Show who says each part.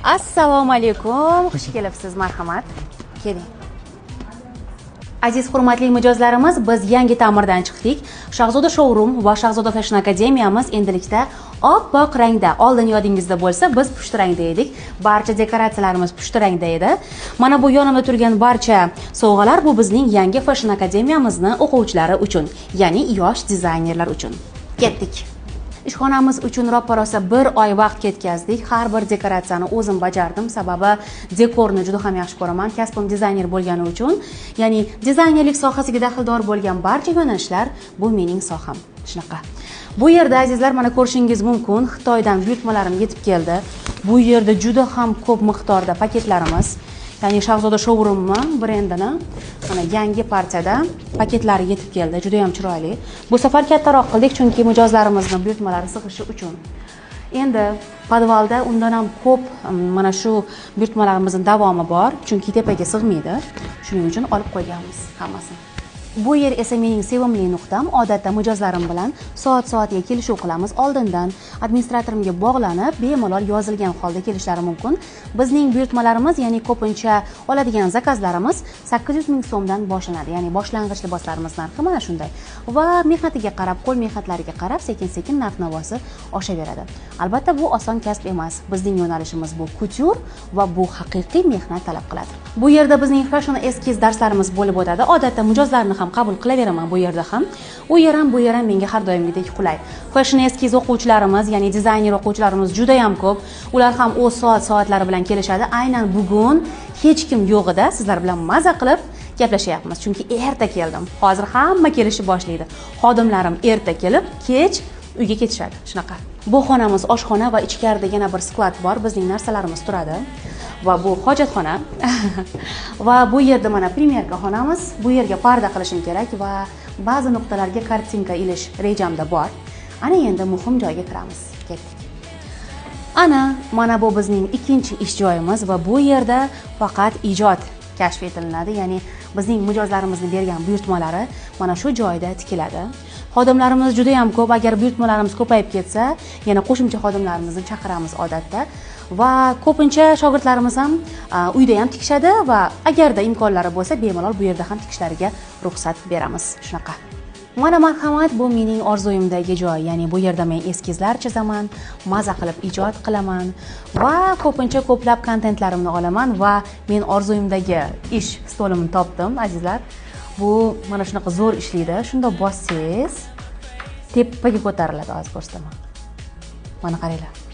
Speaker 1: Assalomu alaykum. Xush kelibsiz, marhamat. Keling. Aziz hurmatli mijozlarimiz, biz yangi ta'mirdan chiqdik. Shahzoda showroom va Shahzoda Fashion Akademiyamiz endilikda oppoq rangda. Oldin yodingizda bo'lsa, biz pushti rangda edik. Barcha dekoratsiyalarimiz pushti rangda edi. Mana bu yonimda turgan barcha sovg'alar bu bizning yangi Fashion Akademiyamizning o'quvchilari uchun, ya'ni yosh dizaynerlar uchun. Ketdik. Ishxonamiz uchun roppa-rosa 1 oy vaqt ketkazdik. Har bir dekoratsiyani o'zim bajardim, sababi dekorni juda ham yaxshi ko'raman. Kasbim dizayner bo'lgani uchun, ya'ni dizaynerlik sohasiga daxldor bo'lgan barcha yo'nalishlar bu mening soham. Shunaqa. Bu yerda azizlar, mana ko'rishingiz mumkin, Xitoydan buyurtmalarim yetib keldi. Bu yerda juda ham ko'p miqdorda paketlarimiz, ya'ni Shahzoda showroom brendini mana yangi partiyada paketlari yetib keldi. Juda ham chiroyli. Bu safar kattaroq qildik, chunki mijozlarimizning buyurtmalari sig'ishi uchun. Endi podvalda undan ham ko'p mana shu buyurtmalarimizning davomi bor, chunki tepaga sig'maydi. Shuning uchun olib qo'yganmiz hammasini. Bu yer esa mening sevimli nuqtam. Odatda mijozlarim bilan soat-soatiga kelishuv qilamiz. Oldindan administratorimga bog'lanib, bemalol yozilgan holda kelishlari mumkin. Bizning buyurtmalarimiz, ya'ni ko'pincha oladigan zakazlarimiz 800 ming so'mdan boshlanadi. Ya'ni boshlang'ich liboslarimiz narxi mana shunday. Va mehnatiga qarab, qo'l mehnatlariga qarab sekin-sekin narx-navosi oshaveradi. Albatta bu oson kasb emas. Bizning yo'nalishimiz bu kutyur va bu haqiqiy mehnat talab qiladi. Bu yerda bizning fashion eskiz darslarimiz bo'lib o'tadi. Odatda mijozlarni ham qabul qilaveraman bu yerda ham. U yer ham bu yer ham menga har doimgidek qulay. Fashion eskiz o'quvchilarimiz, ya'ni dizayner o'quvchilarimiz juda ham ko'p. Ular ham o'z soatlari bilan kelishadi. Aynan bugun hech kim yo'g'ida sizlar bilan maza qilib gaplashyapmiz. Chunki erta keldim. Hozir hamma kelishni boshlaydi. Xodimlarim erta kelib, kech uyga ketishadi. Shunaqa. Bu xonamiz oshxona va ichkarida yana bir sklad bor. Bizning narsalarimiz turadi. Va bu hojatxona. Va bu yerda mana primerka xonamiz. Bu yerga parda qilishim kerak va ba'zi nuqtalarga kartinka ilish rejamda bor. Ana endi muhim joyga kiramiz. Ketdik. Ana mana bu bizning ikkinchi ish joyimiz va bu yerda faqat ijod kashf etiladi, ya'ni bizning mijozlarimizning bergan buyurtmalari mana shu joyda tikiladi. Xodimlarimiz juda ham ko'p. Agar buyurtmalarimiz ko'payib ketsa, yana qo'shimcha xodimlarimizni chaqiramiz odatda. Va ko'pincha shogirdlarimiz ham uyda ham tikishadi va agarda imkonlari bo'lsa, bemalol bu yerda ham tikishlariga ruxsat beramiz. Shunaqa. Mana marhamat, bu mening orzuyimdagi joy, ya'ni bu yerda men eskizlar chizaman, maza qilib ijod qilaman va ko'pincha ko'plab kontentlarimni olaman va men orzuyimdagi ish stolimni topdim, azizlar. Bu mana shunaqa zo'r ishlaydi. Shunda bossangiz tepaga ko'tariladi, hozir ko'rsataman. Mana qaranglar.